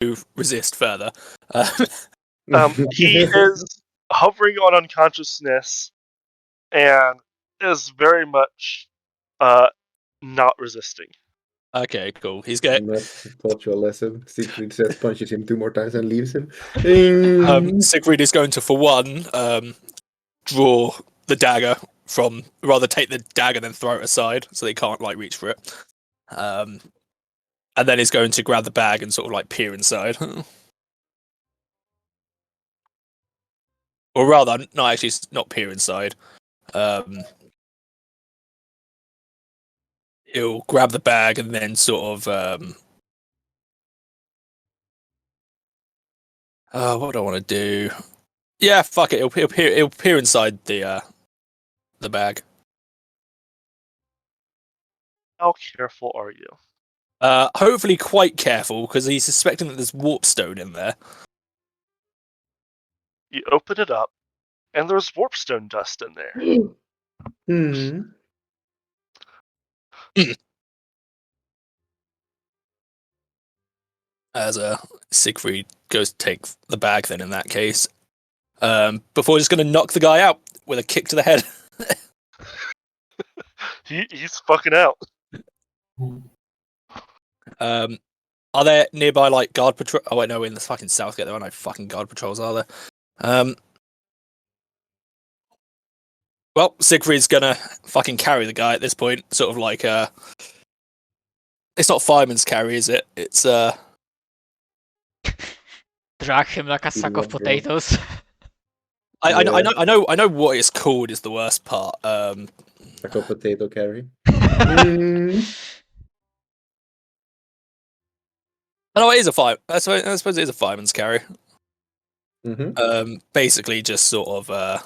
to resist further. He is hovering on unconsciousness and is very much not resisting. Okay, cool. He's I'm getting. not taught you a lesson. Siegfried says, punches him 2 more times and leaves him. Siegfried is going to, for one, draw the dagger from, rather take the dagger than throw it aside so they can't like reach for it. And then he's going to grab the bag and sort of like peer inside. Or rather, no, actually, not peer inside. He'll grab the bag and then sort of. What do I want to do? Yeah, fuck it. He'll peer inside the bag. How careful are you? Hopefully quite careful, because he's suspecting that there's warpstone in there. You open it up, and there's warpstone dust in there. As Siegfried goes to take the bag, then in that case, before just going to knock the guy out with a kick to the head. He's fucking out. Are there nearby like guard patrol? Oh wait, no, in the fucking Southgate there are no fucking guard patrols, are there? Well, Siegfried's gonna fucking carry the guy at this point. Sort of like it's not fireman's carry, is it? It's Drag him like a sack of potatoes. I know what it's called is the worst part. Like a potato carry. No, it is a fire. I suppose it is a fireman's carry. Mm-hmm. Basically, just sort of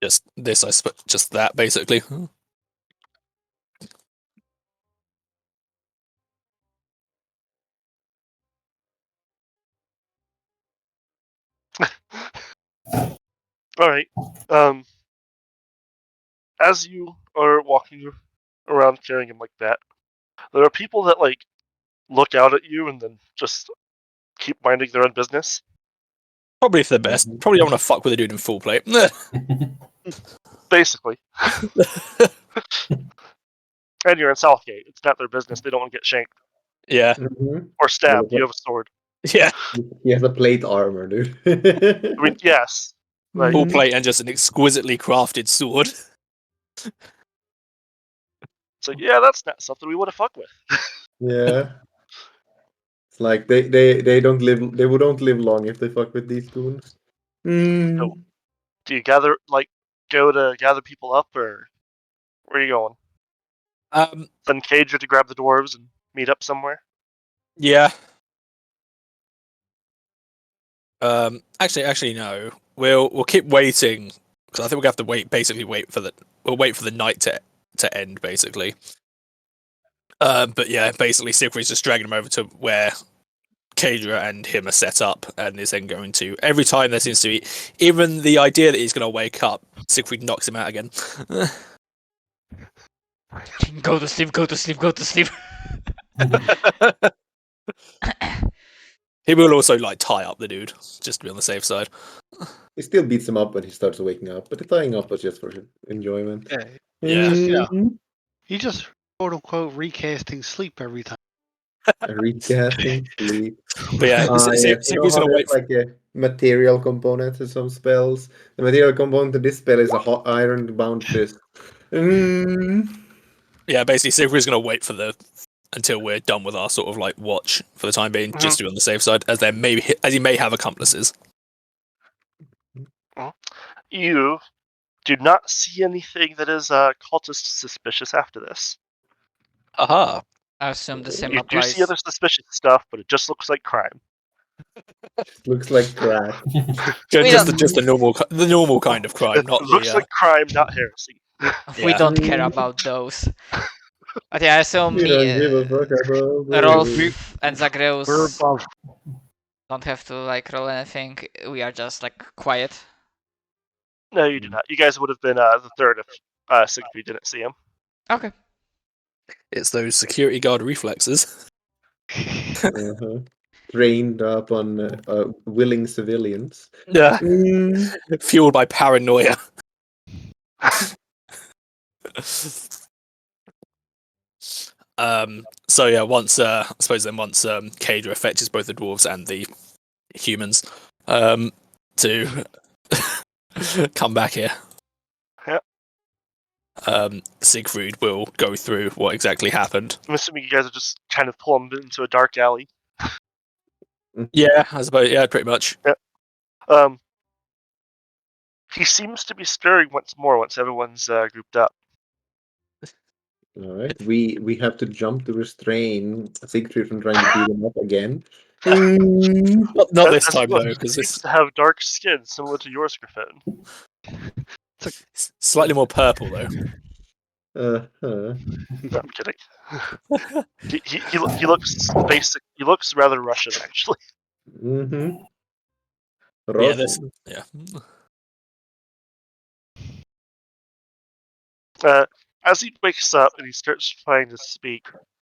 just this. I suppose just that basically. All right. As you are walking around carrying him like that, there are people that like look out at you and then just keep minding their own business. Probably for the best. Probably don't want to fuck with a dude in full plate. Basically. And you're in Southgate. It's not their business. They don't want to get shanked. Yeah. Mm-hmm. Or stabbed. You have a sword. Yeah. He has a plate armor, dude. I mean, yes. Like, Full plate and just an exquisitely crafted sword. So yeah, that's not something we want to fuck with. Yeah. It's like they don't live. They wouldn't live long if they fuck with these goons. No. Do you go to gather people up, or where are you going? Send Cager to grab the dwarves and meet up somewhere. Yeah. Actually, no. We'll keep waiting because I think we'll have to wait for the night to end, basically. But yeah, basically, Siegfried's just dragging him over to where Kadra and him are set up, and is then going to every time there seems to be even the idea that he's going to wake up, Siegfried knocks him out again. Go to sleep. Go to sleep. Go to sleep. He will also like tie up the dude just to be on the safe side. He still beats him up when he starts waking up, but the tying up was just for enjoyment. Yeah. He just quote unquote recasting sleep every time. Recasting sleep. But yeah, Siegfried's gonna wait like a material component to some spells. The material component to this spell is a hot iron bound fist. Yeah, basically Siegfried's gonna wait until we're done with our sort of like watch for the time being, just to be on the safe side, as he may have accomplices. You do not see anything that is cultist suspicious after this. Aha. I assume the same You do applies. see other suspicious stuff, but it just looks like crime. Looks like crack. just the normal kind of crime, not It looks like crime, not heresy. We don't care about those. But yeah, I assume We don't give a fuck about Rolf and Zagreus We're above. don't have to like roll anything. We are just like quiet. No, you do not. You guys would have been the third if Siegfried didn't see him. Okay. It's those security guard reflexes. Trained up on willing civilians. Yeah. Fueled by paranoia. So yeah, once I suppose then once Kadra fetches both the dwarves and the humans to come back here. Yep. Siegfried will go through what exactly happened. I'm assuming you guys are just kind of pulling into a dark alley. Yeah, I suppose. Yeah, pretty much. Yeah. He seems to be stirring once more once everyone's grouped up. All right, we have to jump to restrain Siegfried from trying to beat him up again. Not this As time well, though, he because seems this to have dark skin similar to yours, Griffin. is slightly more purple though. No, I'm kidding. he looks basic. He looks rather Russian, actually. Yeah, this. Yeah. As he wakes up and he starts trying to speak,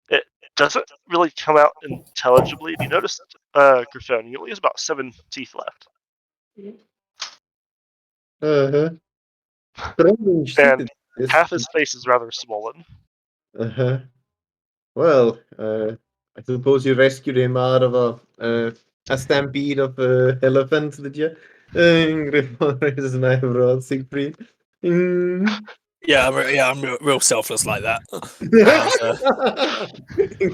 it doesn't really come out intelligibly. If you notice, Griffin, he only has about 7 teeth left. And half his face is rather swollen. Well, I suppose you rescued him out of a stampede of elephants, did you? Griffon raises an eyebrow at Siegfried. Yeah, I'm real selfless like that.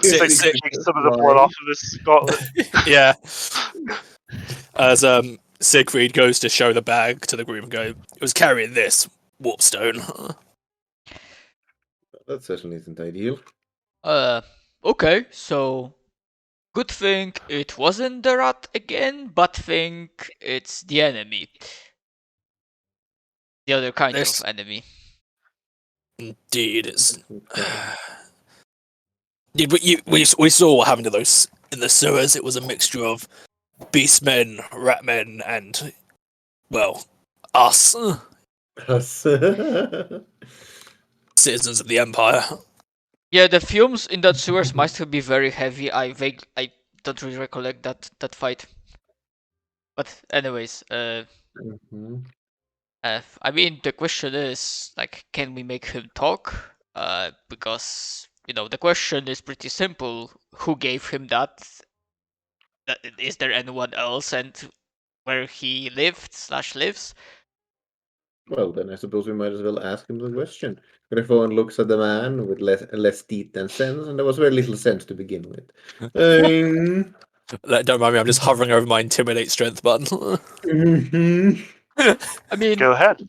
Takes some of the blood off of his gauntlet. Yeah. As Siegfried goes to show the bag to the group and go, it was carrying this warpstone. That certainly isn't ideal. Okay, so good thing it wasn't the rat again, bad thing it's the enemy. The other kind of enemy. Indeed, it's. We saw what happened to those in the sewers. It was a mixture of beastmen, ratmen, and, well, us. Citizens of the Empire. Yeah, the fumes in that sewers must be very heavy. I don't really recollect that fight. But anyways, I mean, the question is, like, can we make him talk? Because, the question is pretty simple. Who gave him that? Is there anyone else, and where he lives? Well, then I suppose we might as well ask him the question. Griffon looks at the man with less teeth than sense, and there was very little sense to begin with. Don't mind me, I'm just hovering over my intimidate strength button. I mean, go ahead.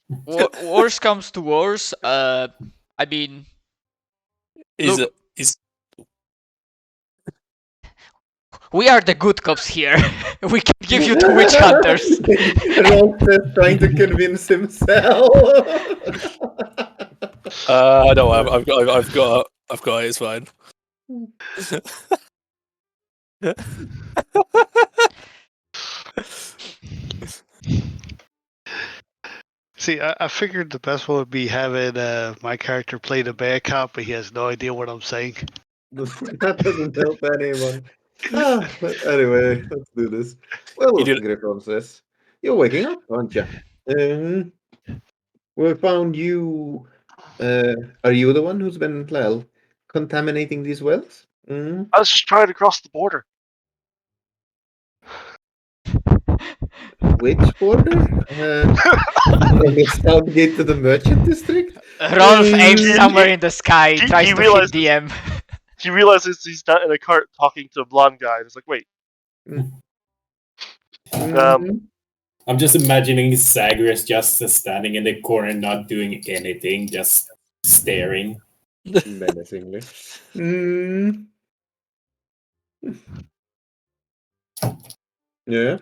Worse comes to worse. I mean, we are the good cops here. We can give you the witch hunters. Rolf trying to convince himself. No, I've got it. It's fine. See, I figured the best one would be having my character play the bad cop, but he has no idea what I'm saying. That doesn't help anyone. But anyway, let's do this. Well, Griffon says, you're waking up, aren't you? We found you. Are you the one who's been, well, contaminating these wells? I was just trying to cross the border. Which border? From the south gate to the merchant district? Rolf aims somewhere in the sky, tries to hit DM. He realizes he's not in a cart talking to a blonde guy. He's like, wait. I'm just imagining Zagreus just standing in the corner, not doing anything, just staring. Menacingly. Yeah.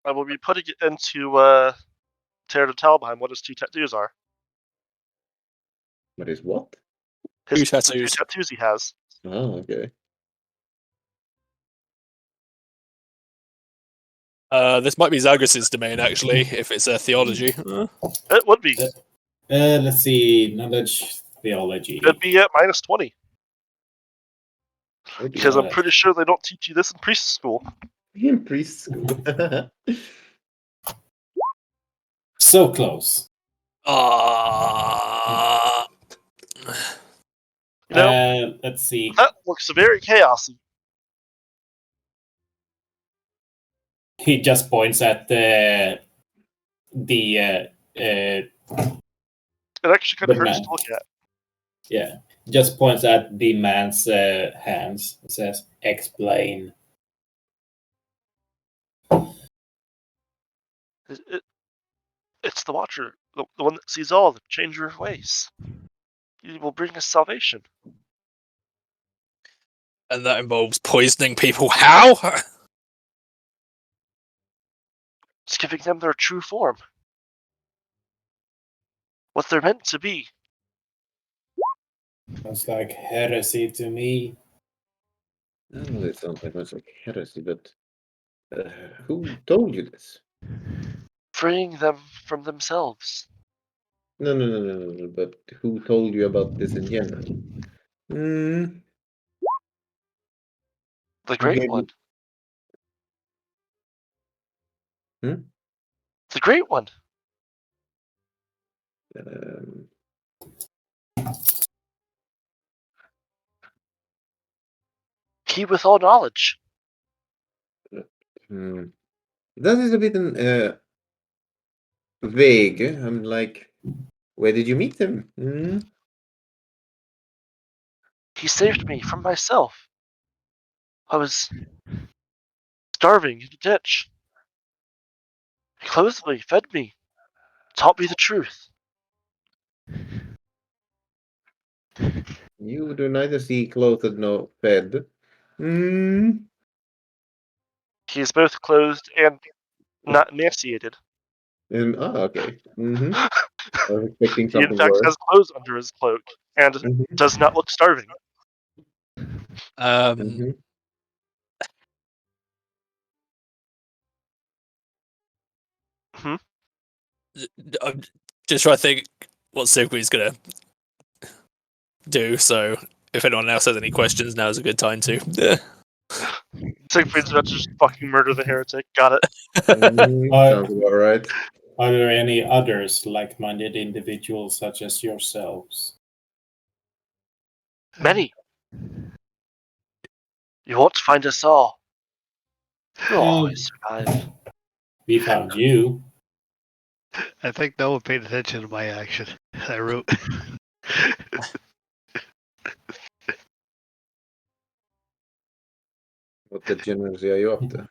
I will be putting it into Terror to Talbheim what his 2 tattoos are. What is what? His 2 tattoos. 2 tattoos he has. Oh, okay. This might be Zagreus' domain, actually, if it's a theology. It would be. Let's see. Knowledge theology. Could be at -20. Would be Because I'm nice. pretty sure they don't teach you this in preschool. in preschool. So close. You know, Let's see. that looks very chaosy. He just points at the It actually kind of The hurts man. to look at. yeah, just points at the man's hands. It says, "Explain." It's the Watcher, the one that sees all, the changer of ways. He will bring us salvation. And that involves poisoning people. How? It's giving them their true form. What they're meant to be. Sounds like heresy to me. Oh, it sounds like much like heresy, but who told you this? Freeing them from themselves. No, but who told you about this in general? The Who Great gave One. you- The Great One. He with all knowledge. That is a bit vague. I'm like, where did you meet him? He saved me from myself. I was starving in a ditch. He clothed me, fed me, taught me the truth. You do neither see clothed nor fed. He is both clothed and not emaciated. Okay. I was expecting He in something fact worse. has clothes under his cloak and does not look starving. I'm just trying to think what Sigrid's gonna do. So if anyone else has any questions, now is a good time to. Siegfried's about to just fucking murder the heretic. Got it. Sounds about right. Are there any others like-minded individuals such as yourselves? Many. You won't find us all. You'll always survive. We found you. I think no one paid attention to my action. I wrote. What degeneracy are you up to?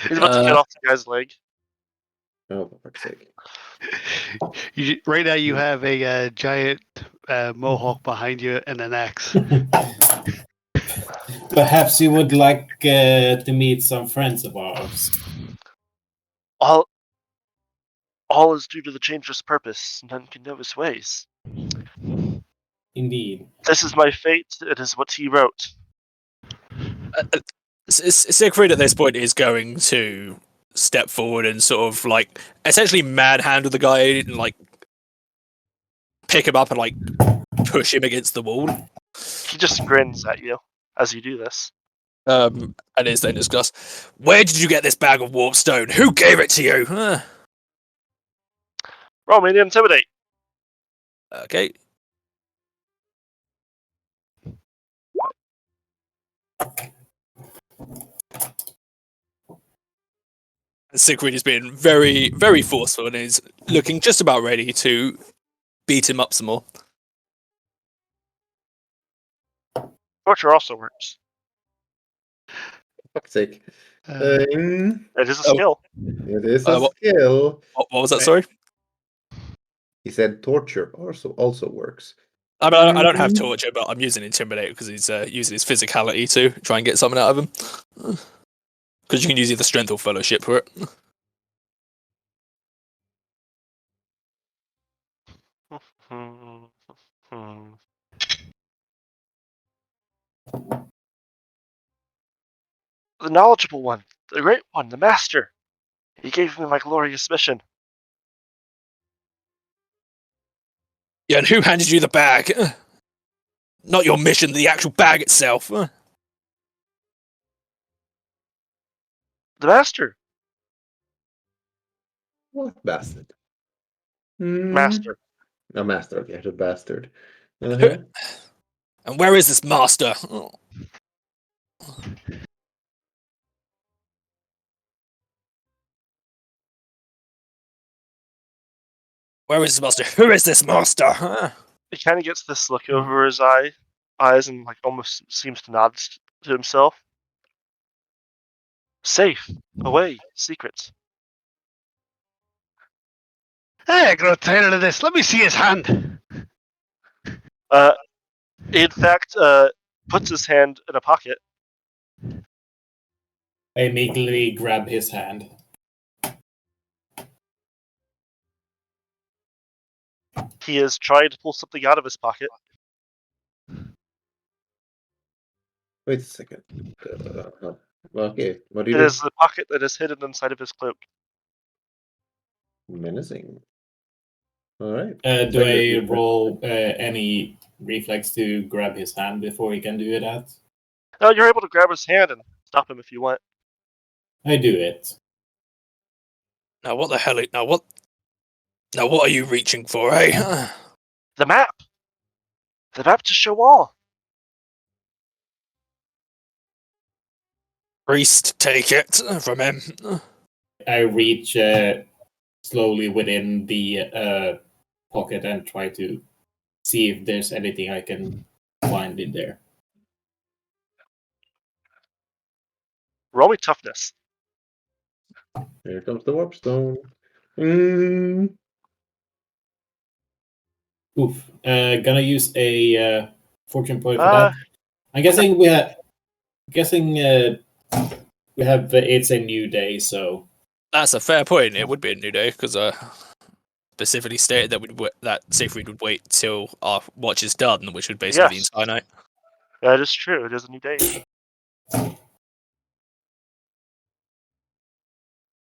He's about to get off the guy's leg. Oh, for fuck's sake. Right now, you have a giant mohawk behind you and an axe. Perhaps you would like to meet some friends of ours. All is due to the changeless purpose. None can know his ways. Indeed. This is my fate. It is what he wrote. Sigrid at this point is going to step forward and sort of like essentially manhandle the guy and like pick him up and like push him against the wall. He just grins at you as you do this. And is then discuss, where did you get this bag of warp stone? Who gave it to you? Roll me to intimidate. Okay. Sigrid is being very, very forceful and is looking just about ready to beat him up some more. Torture also works. For fuck's sake. It is a skill. It is a skill. What was that, sorry? He said torture also works. I mean, I don't have torture, but I'm using intimidate because he's using his physicality to try and get something out of him. Because you can use either strength or fellowship for it. The knowledgeable one, the great one, the master. He gave me my glorious mission. Yeah, and who handed you the bag? Not your mission, the actual bag itself. The master. What bastard? Master. A master, okay, the bastard. Uh-huh. And where is this master? Where is this master? Who is this master? He kind of gets this look over his eyes and like almost seems to nod to himself. Safe, away, secrets. Hey, I grow tired of this. Let me see his hand. In fact, puts his hand in a pocket. I immediately grab his hand. He is trying to pull something out of his pocket. Wait a second. Okay, what do you It do? is the pocket that is hidden inside of his cloak. Menacing. Alright. Do I roll any reflex to grab his hand before he can do that? Now you're able to grab his hand and stop him if you want. I do it. Now what the hell? Now what are you reaching for, eh? The map. The map to show all. Priest, take it from him. I reach slowly within the pocket and try to see if there's anything I can find in there. Roll me toughness. Here comes the warp stone. Oof. Gonna use a fortune point for that. I'm guessing we have. We have. It's a new day, so That's a fair point. It would be a new day because specifically stated that that Siegfried would wait till our watch is done, which would basically be the Yes. entire night. That is true. It is a new day. all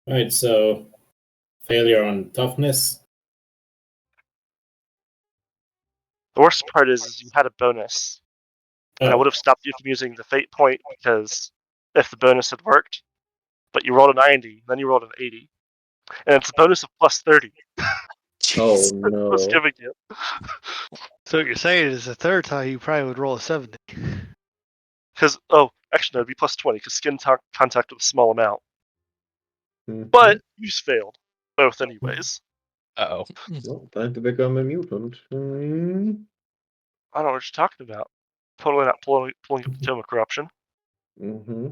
right. So failure on toughness. The worst part is you had a bonus. And I Oh, would have stopped you from using the fate point because if the bonus had worked, but you rolled a 90, then you rolled an 80. And it's a bonus of plus 30. Oh Jeez. no. Was giving you. So what you're saying is the third time you probably would roll a 70. Because, actually, no, it'd be plus 20 because skin contact with a small amount. Mhm. But you failed. Both, anyways. Uh-oh. Well, time to become a mutant. I don't know what you're talking about. Totally not pulling up the Tome of Corruption. Mm-hmm.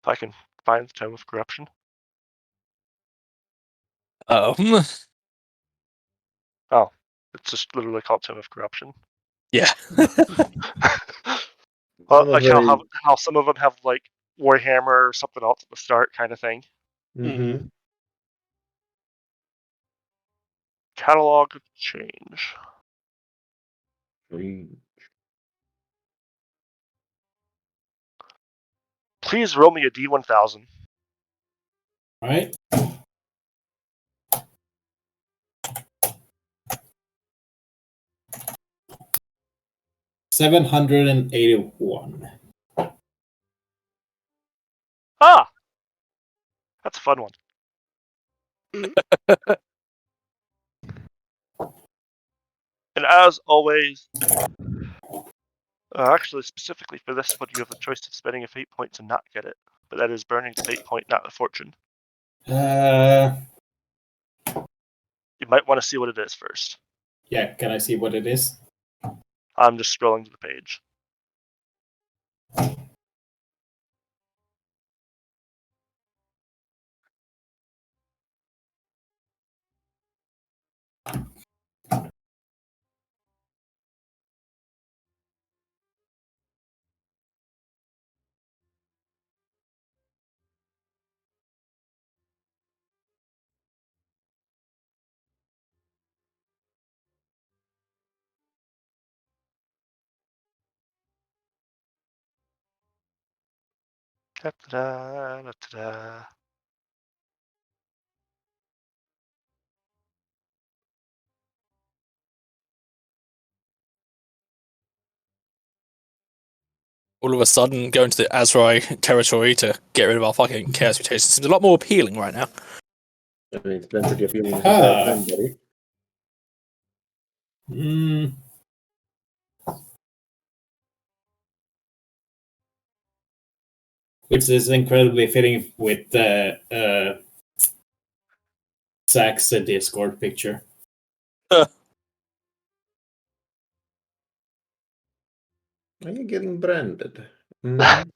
If I can find the Tome of Corruption. Oh. It's just literally called Tome of Corruption. Yeah. Well, I'm like very- how some of them have like Warhammer or something else at the start kind of thing. Mm-hmm. Catalog of change. Please roll me a D1000. all right. 781. Ah! That's a fun one. And as always, actually, specifically for this one, you have the choice of spending a fate point to not get it. But that is burning the fate point, not the fortune. Yeah. You might want to see what it is first. Can I see what it is? I'm just scrolling to the page. Da-da-da, da-da-da. all of a sudden going to the Azrai territory to get rid of our fucking chaos mutation seems a lot more appealing right now. I mean, it's been pretty appealing since Ah. then, buddy. Mm. Which is incredibly fitting with Zach's Discord picture. Are you getting branded? Mm.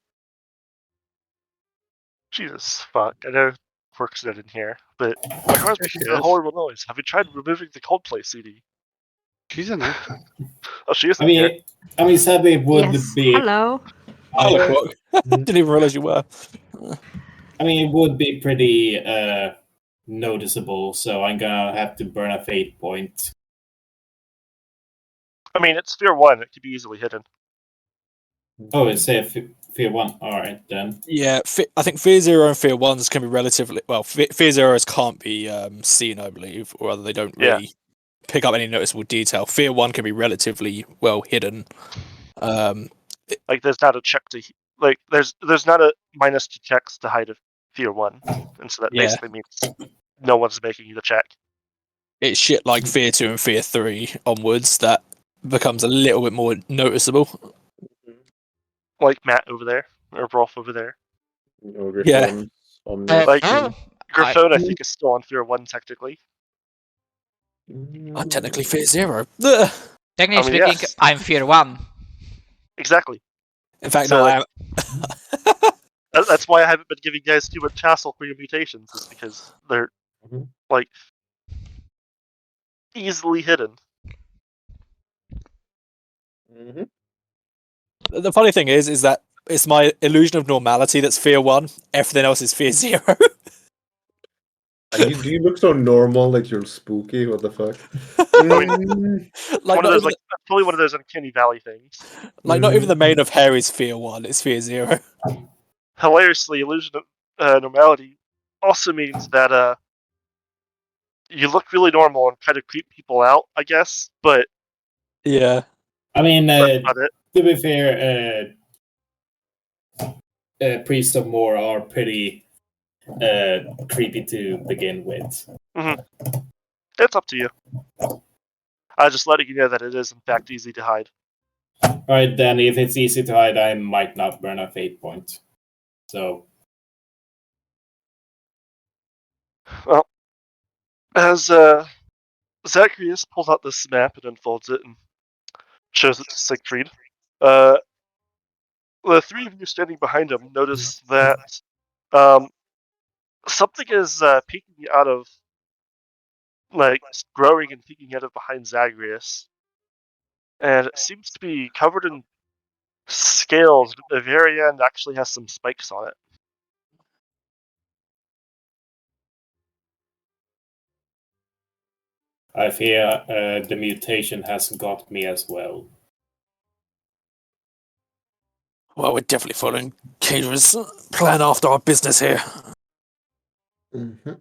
Jesus fuck. I know Quirk's not in here, but my car's There she making a is. horrible noise. Have you tried removing the Coldplay CD? She's in there. Oh, she is I in here. mean, sadly, it would Yes. be. Hello. Hello, Uh, Quark. Didn't even realize you were. I mean, it would be pretty noticeable, so I'm gonna have to burn a fate point. I mean, it's Sphere 1. It could be easily hidden. Oh, it's a fear one. All right then. Yeah, I think Fear Zero and Fear Ones can be relatively well. Fear Zeros can't be seen, I believe, or rather, they don't really pick up any noticeable detail. Fear One can be relatively well hidden. Like, there's not a check to there's not a minus to checks to hide a Fear 1, and so that Yeah. basically means no one's making you the check. It's shit like Fear 2 and Fear 3 onwards that becomes a little bit more noticeable. Like Matt over there, or Rolf over there. Or Yeah. Griffon, Omnis. Like, Oh, Griffon, I think, is still on Fear 1 technically. I'm technically Fear Zero. Ugh. technically I mean, speaking, yes. I'm Fear 1. Exactly. In fact, So, no, like- I am. That's why I haven't been giving you guys too much hassle for your mutations, is because they're, Mhm. like, easily hidden. Mm-hmm. The funny thing is that it's my illusion of normality that's Fear 1. Everything else is Fear 0. Do you look so normal that you're spooky? What the fuck? Like, One of those, like, probably one of those uncanny valley things. not even the main of hair is Fear 1, it's Fear 0. Hilariously, illusion of normality also means that you look really normal and kind of creep people out, I guess. But Yeah. I mean, that's about it. to be fair, priests of Moor are pretty creepy to begin with. It's up to you. I'm just letting you know that it is in fact easy to hide. All right, then, if it's easy to hide, I might not burn a fate point. So, Well, as Zacharias pulls out this map and unfolds it and shows it to Siegfried, the three of you standing behind him notice that something is peeking out of, like, growing and peeking out of behind Zagreus, and it seems to be covered in scales. At the very end, actually has some spikes on it. I fear the mutation has got me as well. Well, we're definitely following Caterer's plan after our business here. Mm-hmm.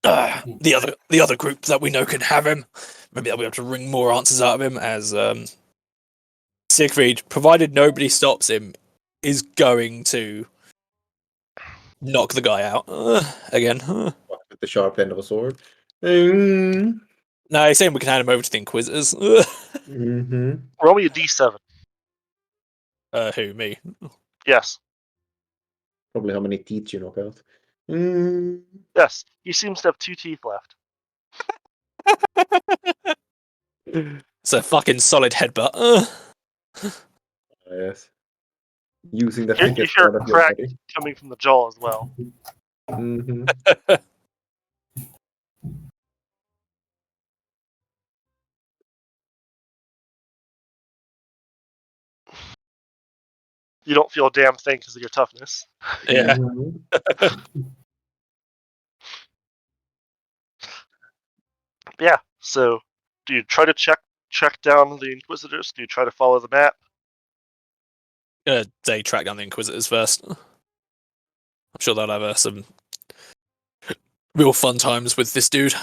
The other group that we know can have him. Maybe they'll be able to wring more answers out of him. As Siegfried, provided nobody stops him, is going to knock the guy out again. With the sharp end of a sword. Mm-hmm. No, he's saying we can hand him over to the Inquisitors. Mm-hmm. Roll me a d7. Who, me? Yes. Probably how many teeth you knock out. Mm. Yes. He seems to have 2 teeth left. It's a fucking solid headbutt. Yes. Using the You thickest hear part a of your crack body. coming from the jaw as well. Mm-hmm. You don't feel a damn thing because of your toughness. Yeah. Mm-hmm. Yeah. So, do you try to check down the Inquisitors? Do you try to follow the map? They track down the Inquisitors first. I'm sure they'll have some real fun times with this dude.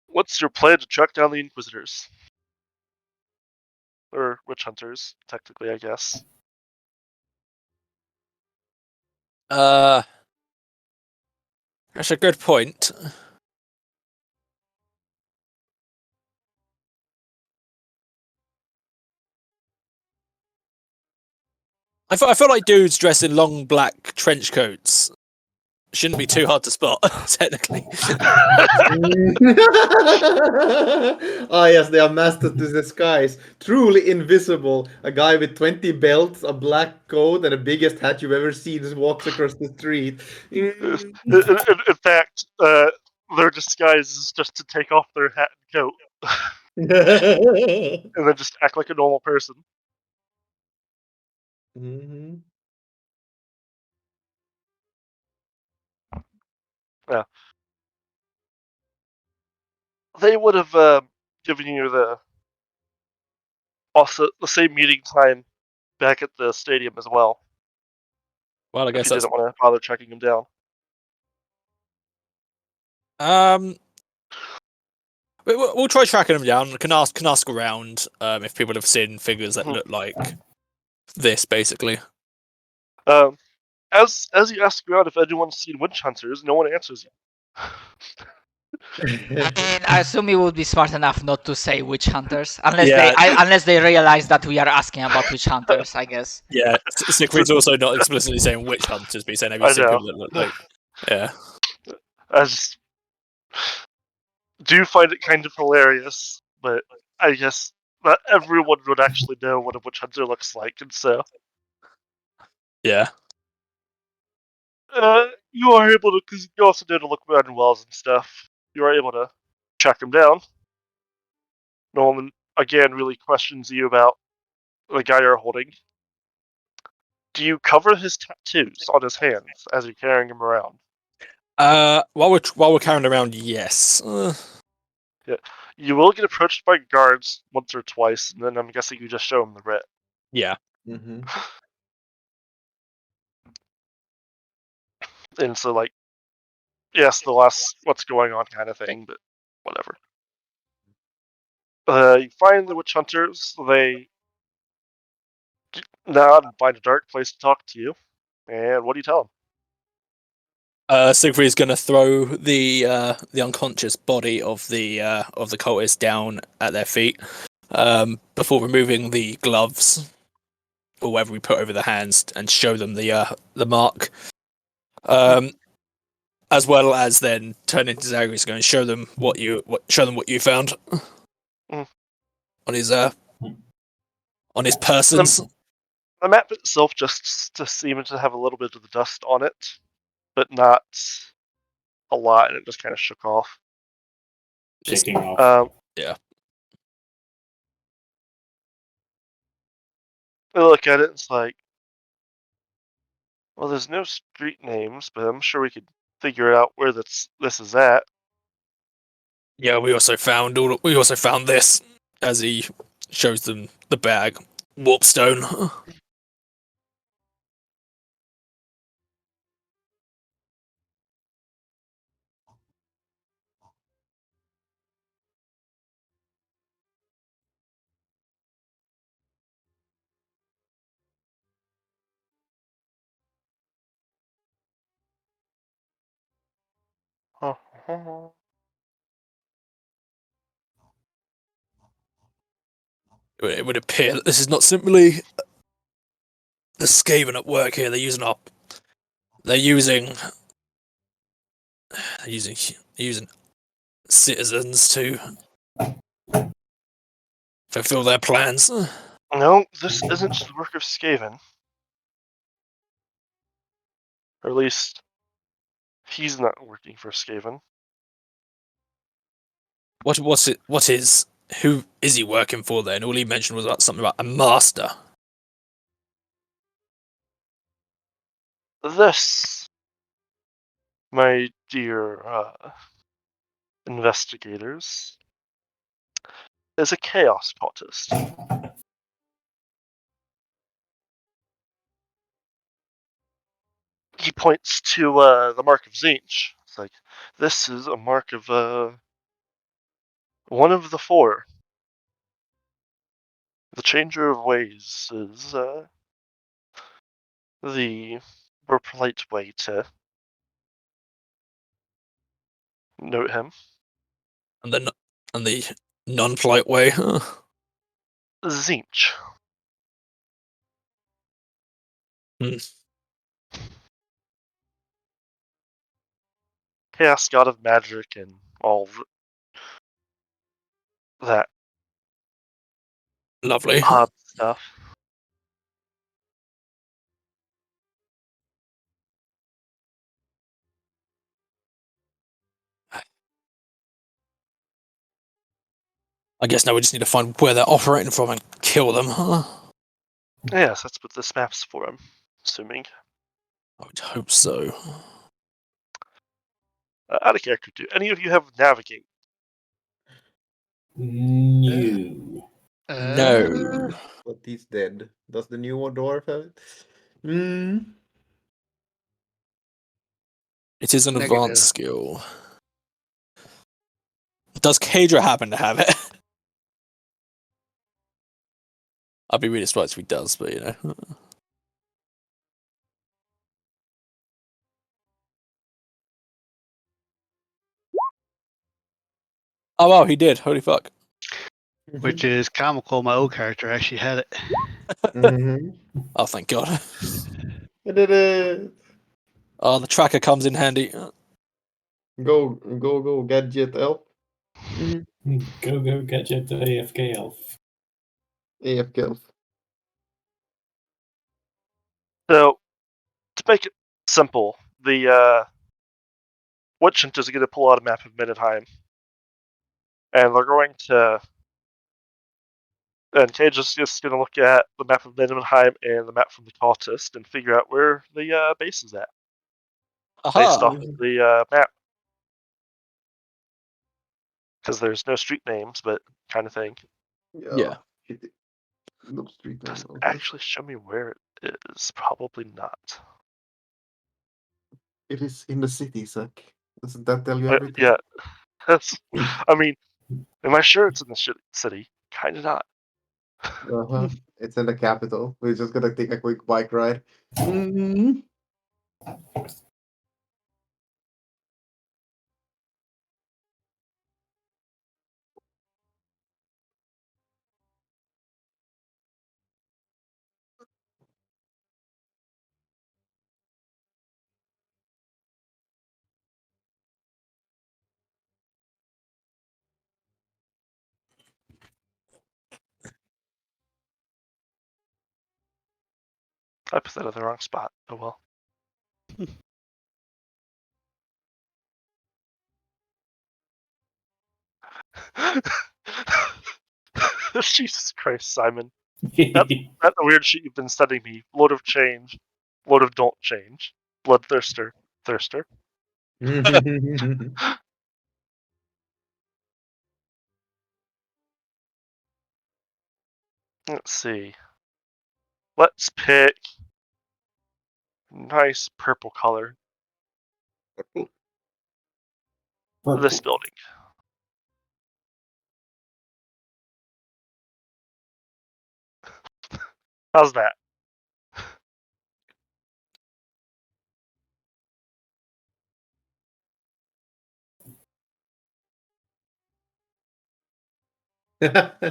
What's your plan to track down the Inquisitors? Or witch hunters, technically, I guess. That's a good point. I feel like dudes dressed in long black trench coats shouldn't be too hard to spot, technically. Ah, yes, they are masters to disguise. Truly invisible. A guy with 20 belts, a black coat, and the biggest hat you've ever seen just walks across the street. In fact, their disguise is just to take off their hat and coat and then just act like a normal person. Mhm. Yeah. They would have given you the same meeting time back at the stadium as well. Well, I If guess you that's didn't want to bother tracking him down. We'll try tracking them down. Can ask around if people have seen figures that look like this, basically. As you ask around if anyone's seen witch hunters, no one answers you. I mean, I assume you would be smart enough not to say witch hunters, unless Yeah. unless they realize that we are asking about witch hunters. I guess. Yeah, Siegfried's also not explicitly saying witch hunters, but he's saying have you I seen know. people that look like. Yeah. I just do find it kind of hilarious, but I guess not everyone would actually know what a witch hunter looks like, and so Yeah. you are able to, because you also know to look around wells and stuff. You are able to track him down. No one again really questions you about the guy you're holding. Do you cover his tattoos on his hands as you're carrying him around? While we're carrying around, yes. You will get approached by guards once or twice, and then I'm guessing you just show them the writ. Yeah. Mhm. And so, like, yes, the last what's going on kind of thing, but whatever. You find the witch hunters. They nod and find a dark place to talk to you. And what do you tell them? Siegfried's gonna throw the unconscious body of the cultist down at their feet, before removing the gloves or whatever we put over the hands and show them the mark. As well as then turn into Zagreus and show them what you found Mm. on his persons. The map itself just seems to have a little bit of the dust on it, but not a lot, and it just kind of shook off. Shaking off. Yeah. I look at it, it's like, well, there's no street names, but I'm sure we could figure out where this is at. Yeah, we also found this as he shows them the bag, warpstone. It would appear that this is not simply the Skaven at work here. They're using citizens to fulfill their plans. No, this isn't just the work of Skaven. Or at least, he's not working for Skaven. Who is he working for then? All he mentioned was something about a master. This, my dear investigators, is a chaos cultist. He points to the mark of Zinch. It's like, this is a mark of one of the four. The changer of ways is the more polite way to note him. And the non-polite way. Huh? Zinch. Hmm. Chaos god of magic and all that Lovely. odd stuff. I guess now we just need to find where they're operating from and kill them. Huh? Yes, that's what this map's for, I'm assuming. I would hope so. Out of character, do any of you have navigate? No. No. But he's dead. Does the new dwarf have it? Hmm. It is an Negative. advanced skill. Does Kadra happen to have it? I'd be really surprised if he does, but you know. Oh wow, he did. Holy fuck. Which is comical. My old character actually had it. Mhm. Oh thank god. I did it. Oh, the tracker comes in handy. Go, gadget elf. Go, gadget, AFK elf. AFK elf. So, to make it simple, the Witch Hunt is going to pull out a map of Middenheim. And they're going to. And Cage is just going to look at the map of Middenheim and the map from the Cultist and figure out where the base is at, based Aha. off of the map. Because there's no street names, but kind of thing. Yeah. No street name. Does it Okay. actually show me where it is? Probably not. It is in the city, Zach. Doesn't that tell you But, everything? yeah. I mean, am I sure it's in the city? Kind of not. Uh-huh. It's in the capital. We're just gonna take a quick bike ride. Mm-hmm. I put that in the wrong spot. Oh well. Jesus Christ, Simon. That's the weird shit you've been sending me. Load of change. Load of don't change. Bloodthirster. Thirster. Let's see. Let's pick nice purple color. This building. How's that?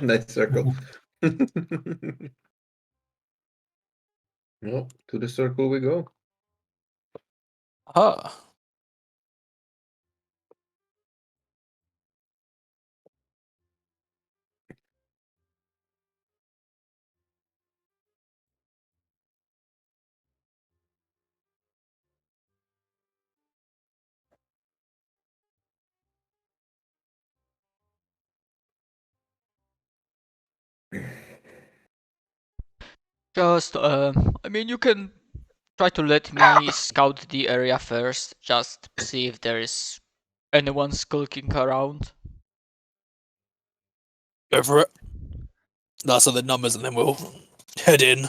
Nice circle. Well, to the circle we go. Aha. Just, I mean, you can try to let me scout the area first, just see if there is anyone skulking around. Go for it. That's all the numbers and then we'll head in.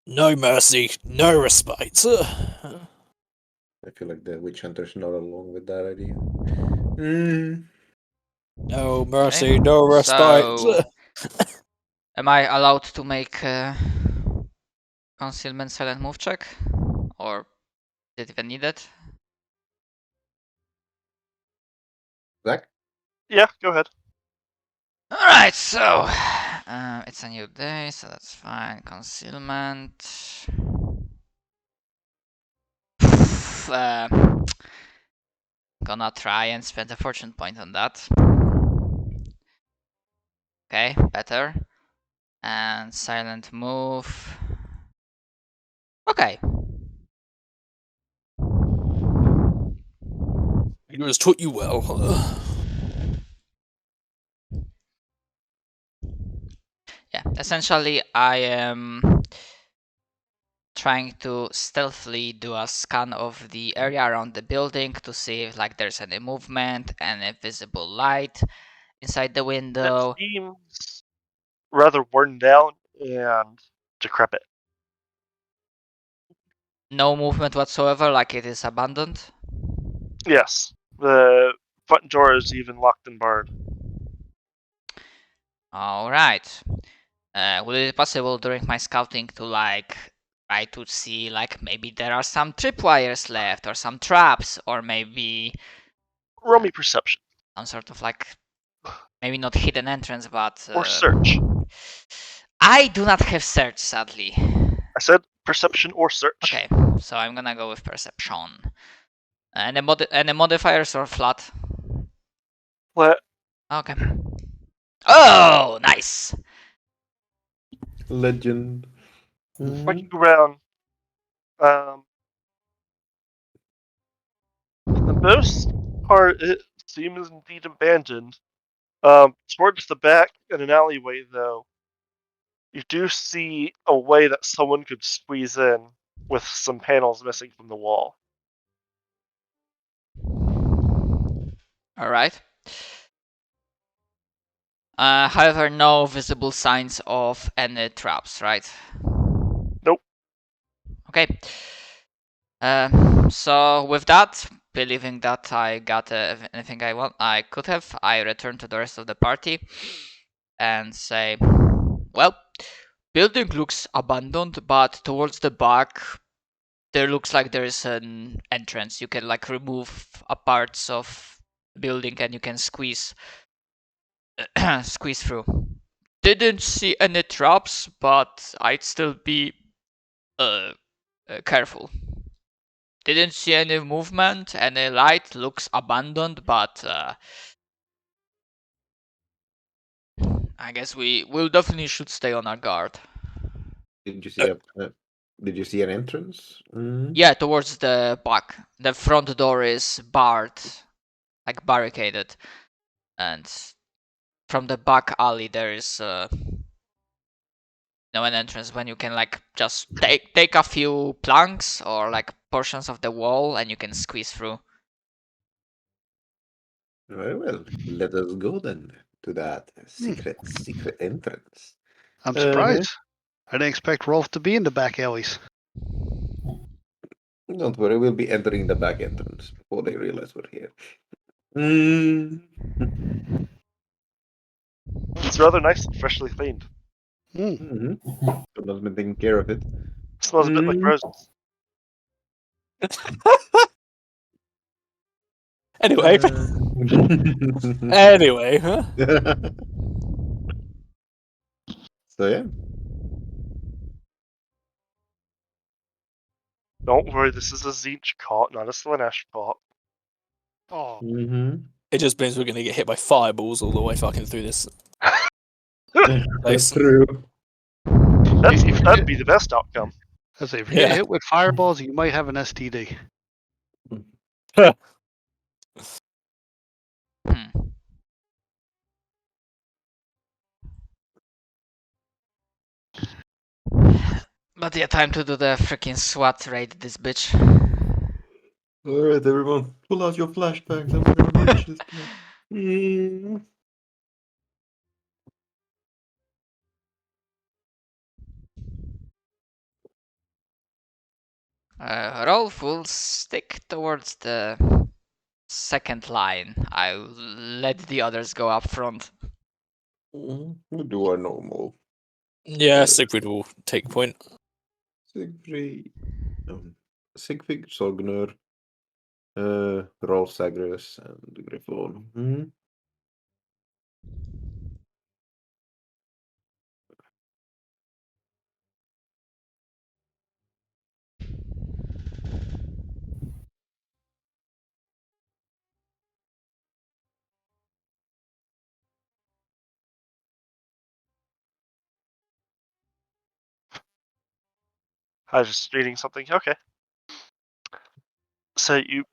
No mercy, no respite. I feel like the witch hunter's not along with that idea. Mm. No mercy, Okay, no respite. So, am I allowed to make concealment silent move check? Or is it even needed? Zach? Yeah, go ahead. Alright, so it's a new day, so that's fine. Concealment. uh, gonna try and spend a fortune point on that. Okay, better. And silent move. Okay. He was taught you well. Yeah, essentially I am trying to stealthily do a scan of the area around the building to see if like there's any movement and a visible light inside the It window. seems rather worn down and decrepit. No movement whatsoever, like it is abandoned. Yes, the front door is even locked and barred. Alright. Would it be possible during my scouting to like try to see like maybe there are some tripwires left or some traps or maybe Roll me perception some sort of like maybe not hidden entrance but or search. I do not have search sadly. I said perception or search. Okay, so I'm gonna go with perception. And the modifiers are flat. Let Okay. Oh, nice. Legend. looking around. For the most part, it seems indeed abandoned. Towards the back in an alleyway, though, you do see a way that someone could squeeze in with some panels missing from the wall. All right. However, no visible signs of any traps, right? Nope. Okay. So with that, believing that I got anything I could have, I return to the rest of the party and say, well, building looks abandoned, but towards the back, there looks like there is an entrance. You can like remove a parts of building and you can squeeze squeeze through. Didn't see any traps, but I'd still be careful. Didn't see any movement, any light, looks abandoned, but I guess we will definitely should stay on our guard. Did you see did you see an entrance? Yeah, towards the back. The front door is barred, like barricaded, and from the back alley there is no an entrance when you can like just take a few planks or like portions of the wall and you can squeeze through. Very well. Let us go then to that secret entrance. I'm Uh-huh. surprised. I didn't expect Rolf to be in the back alleys. Don't worry, we'll be entering the back entrance before they realize we're here. Mm. It's rather nice and freshly cleaned. Hmm. Someone's been taking care of it. Smells a bit like Mm. roses. Anyway. Anyway, huh? So yeah. Don't worry, this is a Zinch caught, not a Slanesh caught. Oh, It just means we're gonna get hit by fireballs all the way fucking through this That's place. true. That'd be the best outcome. I say, if you get Yeah. hit with fireballs, you might have an STD. But yeah, time to do the freaking SWAT raid this bitch. Alright, everyone, pull out your flashbangs and we're gonna reach this place. Rolf will stick towards the second line. I'll let the others go up front. We'll do our normal. Yeah, Siegfried will take point. Siegfried, Sogner, Rolf Sagres, and Griffon. Mhm. I was just reading something. Okay. So you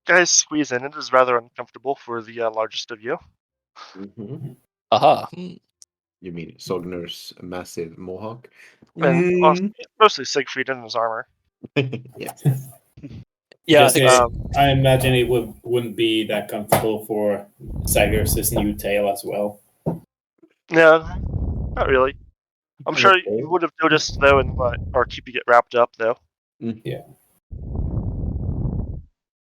guys squeeze in. It is rather uncomfortable for the largest of you. Mhm. Aha. You mean Sogner's massive mohawk? And mostly Siegfried in his armor. Yes. Yeah, I Just, think so. I imagine it wouldn't be that comfortable for Sagers' new tail as well. No, not really. I'm sure Okay. you would have noticed though, and are keeping it wrapped up though.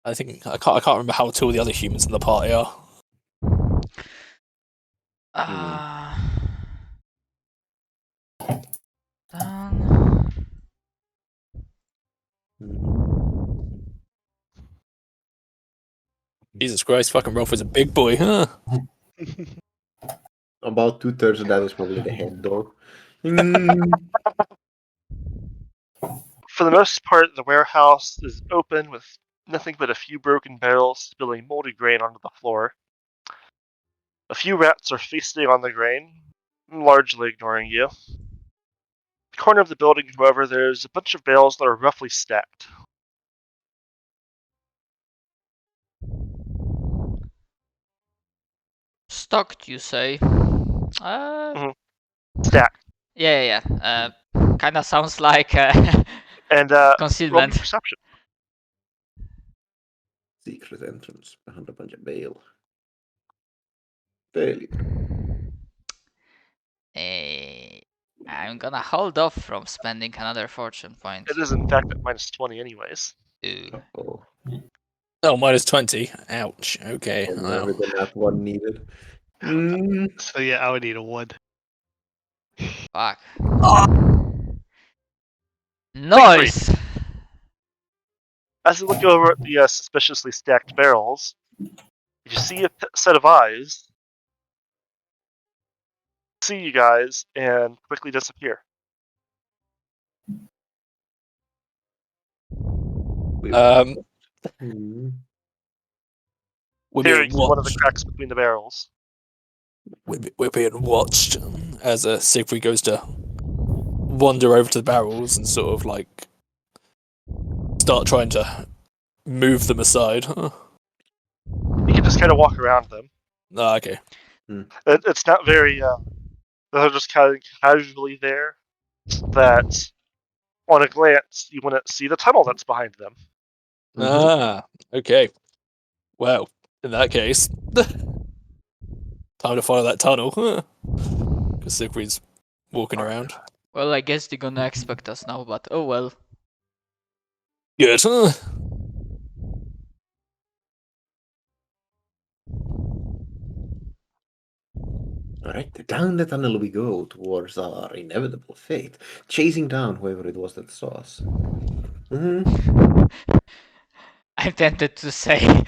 I think I can't remember how tall the other humans in the party are. Jesus Christ, fucking Rolf is a big boy, huh? About 2/3 of that is probably the head, though. For the most part, the warehouse is open with nothing but a few broken barrels spilling moldy grain onto the floor. A few rats are feasting on the grain, largely ignoring you. The corner of the building, however, there's a bunch of bales that are roughly stacked. Stocked, you say? Stacked. Yeah. Kinda sounds like And roll me concealment. perception. Secret entrance behind a bunch of bale. Fairly. I'm gonna hold off from spending another fortune point. It is in fact at -20 anyways. Ooh. Oh, Oh, -20. Ouch. Okay. never the nat one needed. So yeah, I would need a 1. Fuck. Nice! As you look over at the suspiciously stacked barrels, you see a set of eyes see you guys and quickly disappear. We're Peering being through one of the watched. cracks between the barrels. We're being watched as Siegfried goes to wander over to the barrels and sort of like start trying to move them aside. You can just kind of walk around them. Ah, okay. It's not very. They're just kind of casually there. That, on a glance, you wouldn't see the tunnel that's behind them. Ah, okay. Well, in that case, time to follow that tunnel. Because Siegfried's walking around. Well, I guess they're gonna expect us now, but oh well. Good. Alright, down the tunnel we go towards our inevitable fate, chasing down whoever it was that saw us. I'm tempted to say,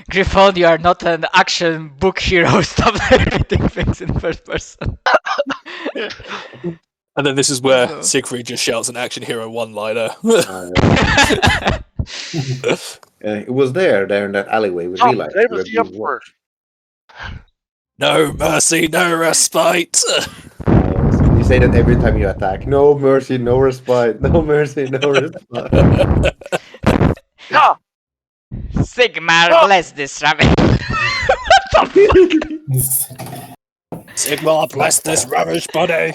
Griffon, you are not an action book hero. Stop repeating things in first person. And then this is where Siegfried just shouts an action hero one-liner. It was there in that alleyway. We realized There we was were the being Emperor. watched. No mercy, no respite. You say that every time you attack. No mercy, no respite. No mercy, no respite. Ah! Sigmar, bless this rabbit. What the Sigmar, bless this ravished body.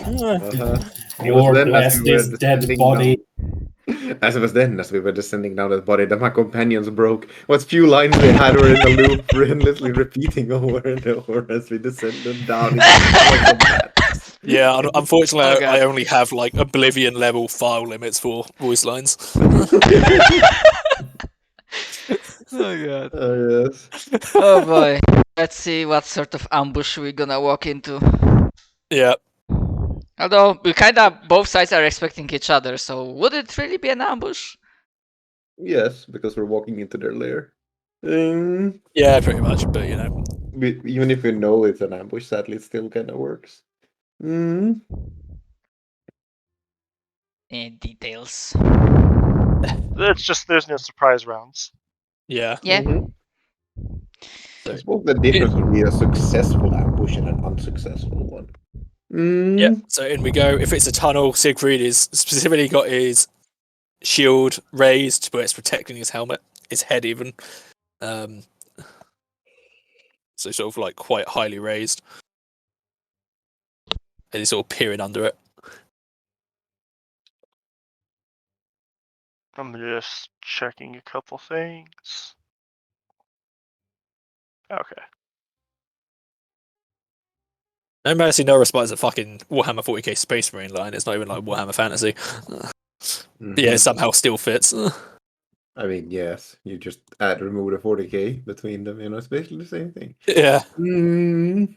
Lord bless this dead body. As it was then, as we were descending down that body, that my companions broke. What few lines they had were in a loop, endlessly repeating over and over as we descended down into the Yeah, unfortunately, Oh, God. I only have like Oblivion level file limits for voice lines. Oh god. Yes. Oh boy. Let's see what sort of ambush we're gonna walk into. Yeah, Although we kinda both sides are expecting each other, so would it really be an ambush? Yes, because we're walking into their lair. yeah, pretty much. But you know, Even if you know it's an ambush, sadly, it still kind of works. Mm. Details. It's just there's no surprise rounds. yeah. Yeah. Mhm. So, I suppose the difference would be a successful ambush and an unsuccessful one. yeah. Mm. So in we go. If it's a tunnel, Siegfried is specifically got his shield raised, but it's protecting his helmet, his head even. Um, so sort of like quite highly raised, and he's sort of peering under it. I'm just checking a couple things. Okay. No Mercy, No Respite is a fucking Warhammer 40k Space Marine line. It's not even like Warhammer Fantasy. But yeah, it somehow still fits. I mean, yes, you just remove the 40k between them, it's basically the same thing. Yeah. Mm.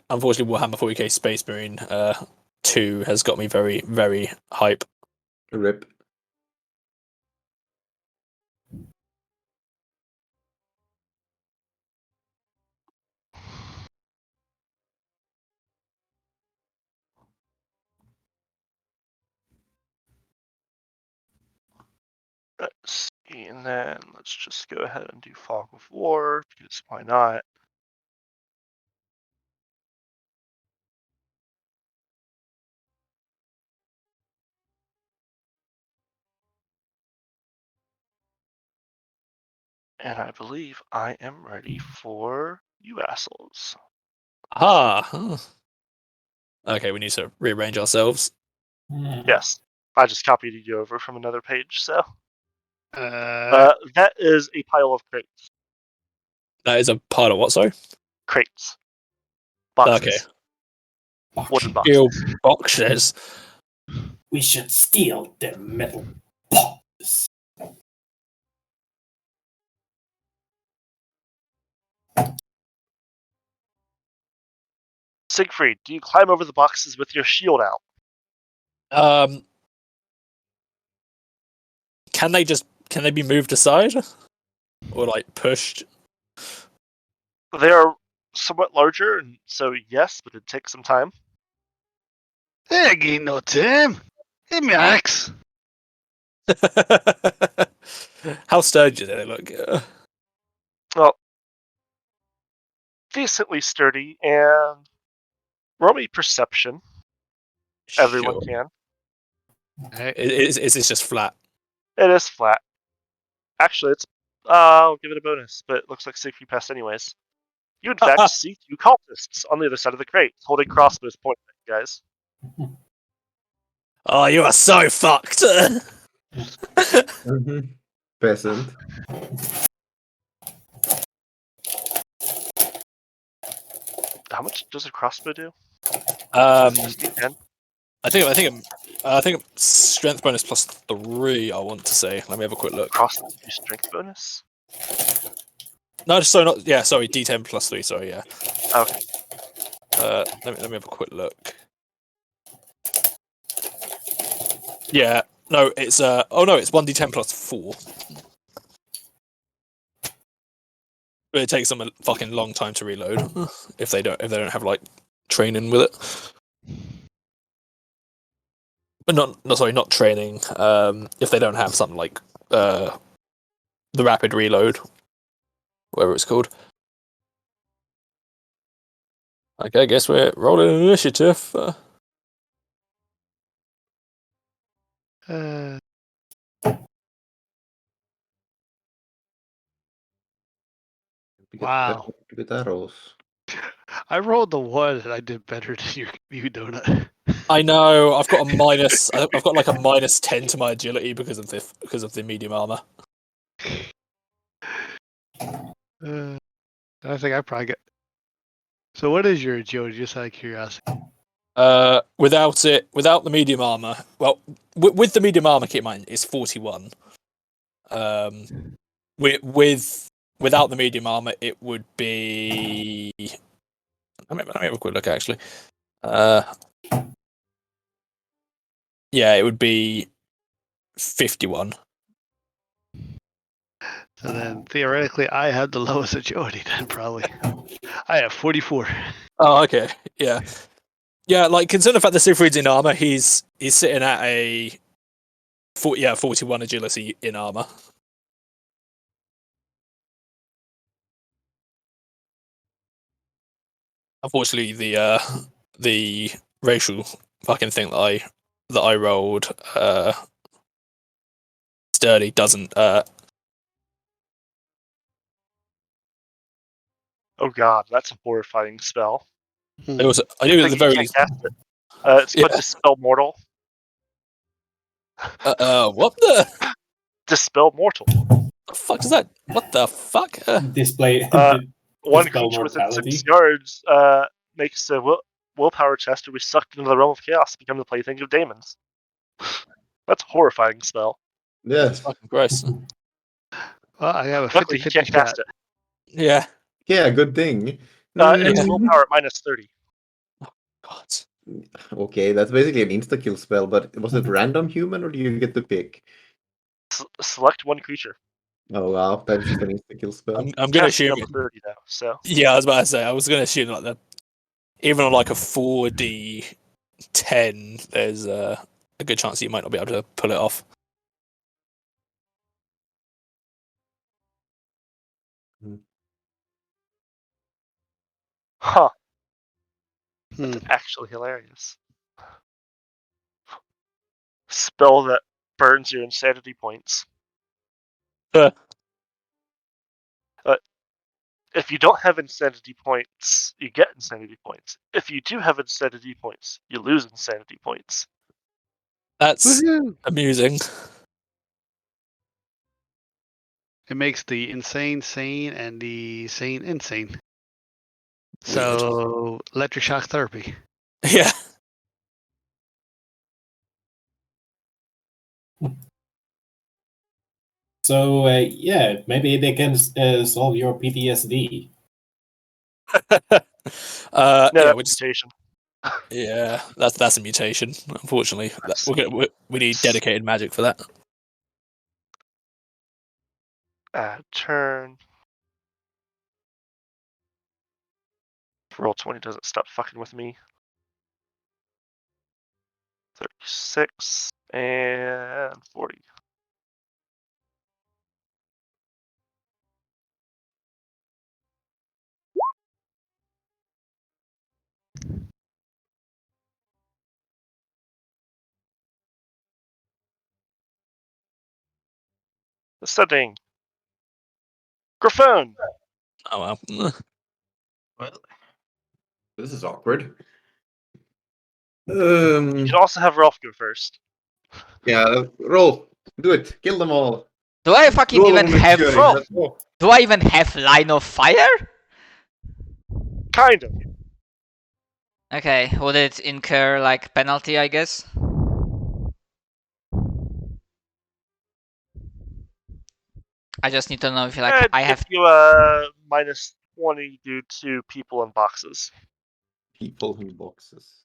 Unfortunately, Warhammer 40k Space Marine 2 has got me very, very hype. Rip. Let's see, and then let's just go ahead and do Fog of War, because why not? And I believe I am ready for you assholes. Ah. Okay, we need to rearrange ourselves. Yes, I just copied you over from another page, so. Uh, That is a pile of crates. That is a pile of what, sorry? Crates. Boxes. Okay. Wooden boxes. Steel boxes. We should steal the metal boxes. Siegfried, do you climb over the boxes with your shield out? Can they be moved aside? Or like pushed? They are somewhat larger, and so yes, but it takes some time. there ain't no time. Hey, Max. How sturdy do they look? Well, decently sturdy, and roll me perception. Everyone Sure. can. Is this just flat? It is flat. Actually, it's. I'll give it a bonus, but it looks like Siegfried passed anyways. You, in fact, see two cultists on the other side of the crate, holding crossbows pointed at you guys. Oh, you are so fucked. Mm-hmm. Peasant. How much does a crossbow do? um, 10? I think strength bonus +3. I want to say. Let me have a quick look. Crossbow do strength bonus? No, sorry, not yeah. Sorry, D10 +3. Sorry, yeah. Okay. Let me have a quick look. Yeah, no, it's oh no, it's 1d10 +4. But it takes them a fucking long time to reload if they don't have like training with it. But not training. If they don't have something like the rapid reload, whatever it's called. Okay, I guess we're rolling an initiative. Wow. Good arrows. I rolled the 1 and I did better than you donut. I know. I've got a minus. I've got like a -10 to my agility because of the medium armor. I think I probably get. So what is your agility? Just out of curiosity. Without the medium armor, well, with the medium armor kit, mine is 41. Without the medium armor, it would be. Let me have a quick look, actually. Yeah, it would be 51. So then theoretically, I have the lowest agility. Then probably. I have 44. Oh, okay. Yeah. Yeah, like considering the fact that Siegfried's in armor, he's sitting at a 41 agility in armor. Unfortunately, the racial fucking thing that I rolled sturdy doesn't Oh god, that's a horrifying spell. I do at the very least. Cast it. It's called Yeah. Dispel Mortal. What the Dispel Mortal. fuck is that? What the fuck? Display. One Dispel creature within mortality. 6 yards makes a willpower test to be sucked into the realm of chaos, become the plaything of daemons. That's a horrifying spell. Yes. Fucking gross. Well, I have a Luckily, 50-50 you can't shot. cast it. Yeah. Yeah, good thing. It's Yeah. willpower at minus 30. God. Okay, that's basically an insta-kill spell, but was it random human or do you get to pick? Select one creature. Oh wow, that's just an insta-kill spell. I'm gonna Cast it assume. level 30 though, so. Yeah, I was about to say. I was gonna assume like that. Even on like a 4d10, there's a good chance you might not be able to pull it off. Huh. Hmm. That's actually hilarious. Spell that burns your insanity points. If you don't have insanity points, you get insanity points. If you do have insanity points, you lose insanity points. That's Woohoo! amusing. It makes the insane sane and the sane insane. Weird. So electric shock therapy. Yeah. So yeah, maybe they can solve your PTSD. No, Yeah, that's we just mutation. yeah, that's a mutation. Unfortunately, we need dedicated magic for that. Turn. Roll 20 doesn't stop fucking with me. 36 and 40. The setting. Griffon. Oh well. Well, this is awkward. You can also have Rolf go first. Yeah, roll. Do it. Kill them all. Do I fucking Roll even on the have? fury. Roll. Let's go. Do I even have line of fire? Kind of. Okay, would it incur like penalty? I guess. I just need to know if like I have. Give you minus 20 due to people in boxes. People in boxes.